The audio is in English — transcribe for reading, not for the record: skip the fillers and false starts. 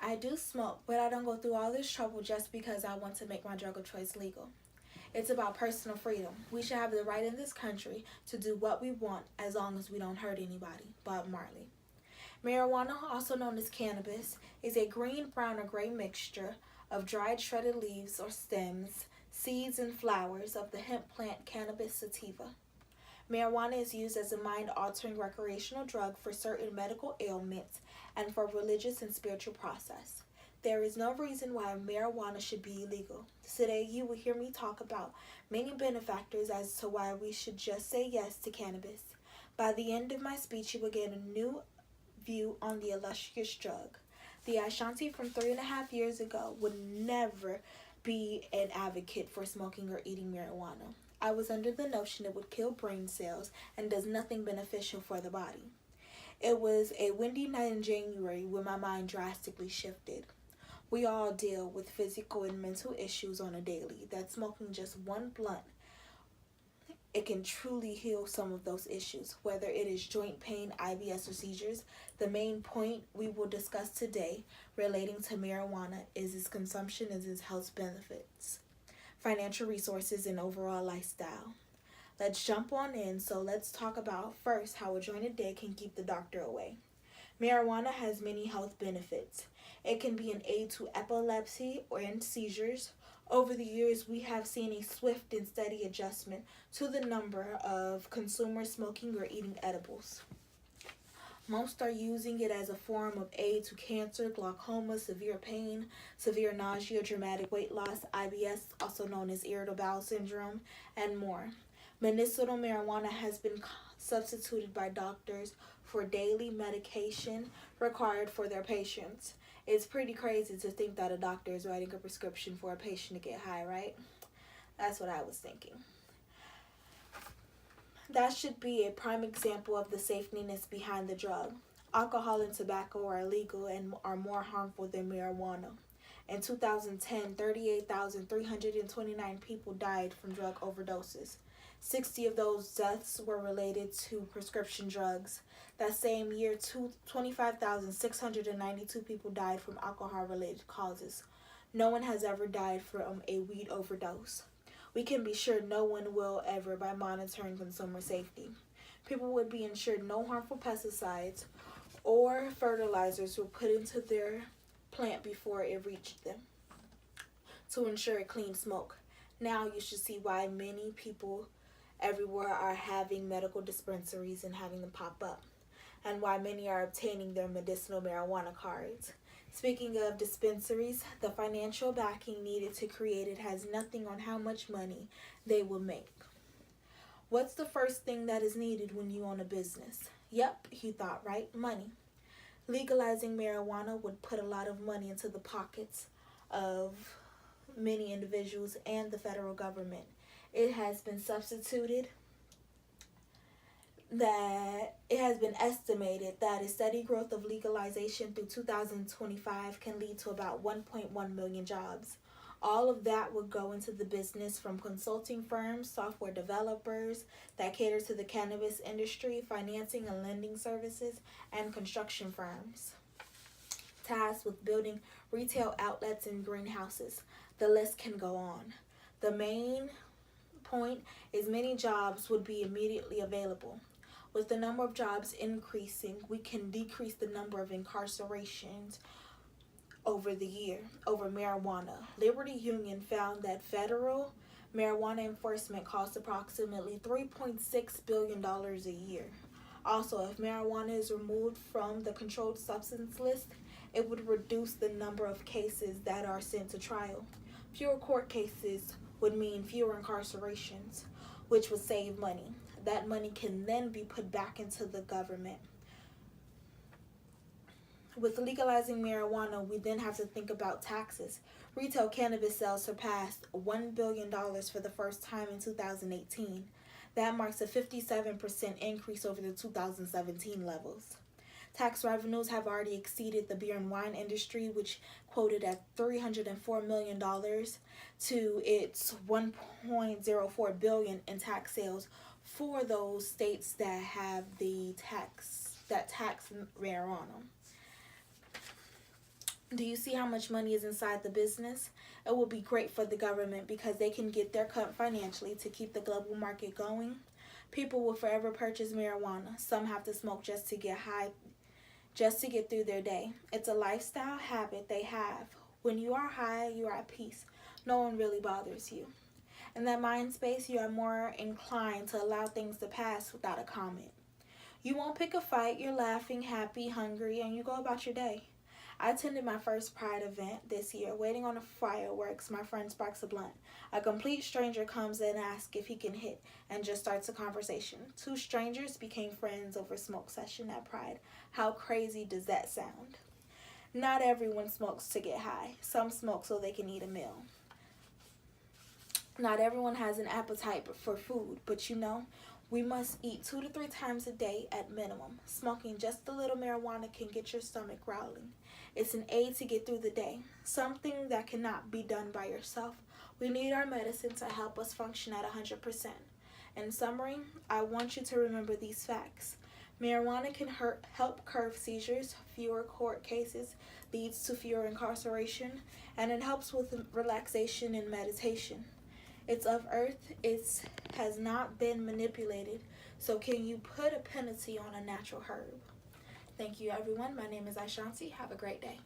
I do smoke, but I don't go through all this trouble just because I want to make my drug of choice legal. It's about personal freedom. We should have the right in this country to do what we want as long as we don't hurt anybody. Bob Marley. Marijuana, also known as cannabis, is a green, brown, or gray mixture of dried shredded leaves or stems, seeds, and flowers of the hemp plant Cannabis sativa. Marijuana is used as a mind-altering recreational drug for certain medical ailments and for religious and spiritual process. There is no reason why marijuana should be illegal. Today you will hear me talk about many benefactors as to why we should just say yes to cannabis. By the end of my speech, you will get a new view on the illustrious drug. The Ayshanti from 3.5 years ago would never be an advocate for smoking or eating marijuana. I was under the notion it would kill brain cells and does nothing beneficial for the body. It was a windy night in January when my mind drastically shifted. We all deal with physical and mental issues on a daily. That smoking just one blunt, it can truly heal some of those issues, whether it is joint pain, IBS, or seizures. The main point we will discuss today relating to marijuana is its consumption and its health benefits, financial resources, and overall lifestyle. Let's jump on in. So let's talk about first how a joint a day can keep the doctor away. Marijuana has many health benefits. It can be an aid to epilepsy or in seizures. Over the years, we have seen a swift and steady adjustment to the number of consumers smoking or eating edibles. Most are using it as a form of aid to cancer, glaucoma, severe pain, severe nausea, dramatic weight loss, IBS, also known as irritable bowel syndrome, and more. Medicinal marijuana has been substituted by doctors for daily medication required for their patients. It's pretty crazy to think that a doctor is writing a prescription for a patient to get high, right? That's what I was thinking. That should be a prime example of the safeness behind the drug. Alcohol and tobacco are illegal and are more harmful than marijuana. In 2010, 38,329 people died from drug overdoses. 60 of those deaths were related to prescription drugs. That same year, 25,692 people died from alcohol-related causes. No one has ever died from a weed overdose. We can be sure no one will ever by monitoring consumer safety. People would be ensured no harmful pesticides or fertilizers were put into their plant before it reached them to ensure a clean smoke. Now you should see why many people everywhere are having medical dispensaries and having them pop up, and why many are obtaining their medicinal marijuana cards. Speaking of dispensaries, the financial backing needed to create it has nothing on how much money they will make. What's the first thing that is needed when you own a business? Yep, you thought right, money. Legalizing marijuana would put a lot of money into the pockets of many individuals and the federal government. It has been estimated that a steady growth of legalization through 2025 can lead to about 1.1 million jobs. All of that would go into the business from consulting firms, software developers that cater to the cannabis industry, financing and lending services, and construction firms tasked with building retail outlets and greenhouses. The list can go on. The main point is many jobs would be immediately available. With the number of jobs increasing, we can decrease the number of incarcerations over the year over marijuana. Liberty Union found that federal marijuana enforcement costs approximately $3.6 billion a year. Also, if marijuana is removed from the controlled substance list, it would reduce the number of cases that are sent to trial. Fewer court cases would mean fewer incarcerations, which would save money. That money can then be put back into the government. With legalizing marijuana, we then have to think about taxes. Retail cannabis sales surpassed $1 billion for the first time in 2018. That marks a 57% increase over the 2017 levels. Tax revenues have already exceeded the beer and wine industry, which quoted at $304 million to its $1.04 billion in tax sales for those states that have tax marijuana. Do you see how much money is inside the business? It will be great for the government because they can get their cut financially to keep the global market going. People will forever purchase marijuana. Some have to smoke just to get high, just to get through their day. It's a lifestyle habit they have. When you are high, you are at peace. No one really bothers you. In that mind space, you are more inclined to allow things to pass without a comment. You won't pick a fight, you're laughing, happy, hungry, and you go about your day. I attended my first Pride event this year. Waiting on the fireworks, my friend sparks a blunt. A complete stranger comes in and asks if he can hit and just starts a conversation. Two strangers became friends over a smoke session at Pride. How crazy does that sound? Not everyone smokes to get high. Some smoke so they can eat a meal. Not everyone has an appetite for food, but we must eat 2 to 3 times a day at minimum. Smoking just a little marijuana can get your stomach growling. It's an aid to get through the day, something that cannot be done by yourself. We need our medicine to help us function at 100%. In summary, I want you to remember these facts. Marijuana can help curb seizures, fewer court cases, leads to fewer incarceration, and it helps with relaxation and meditation. It's of earth, it has not been manipulated, so can you put a penalty on a natural herb? Thank you, everyone. My name is Ayshanti. Have a great day.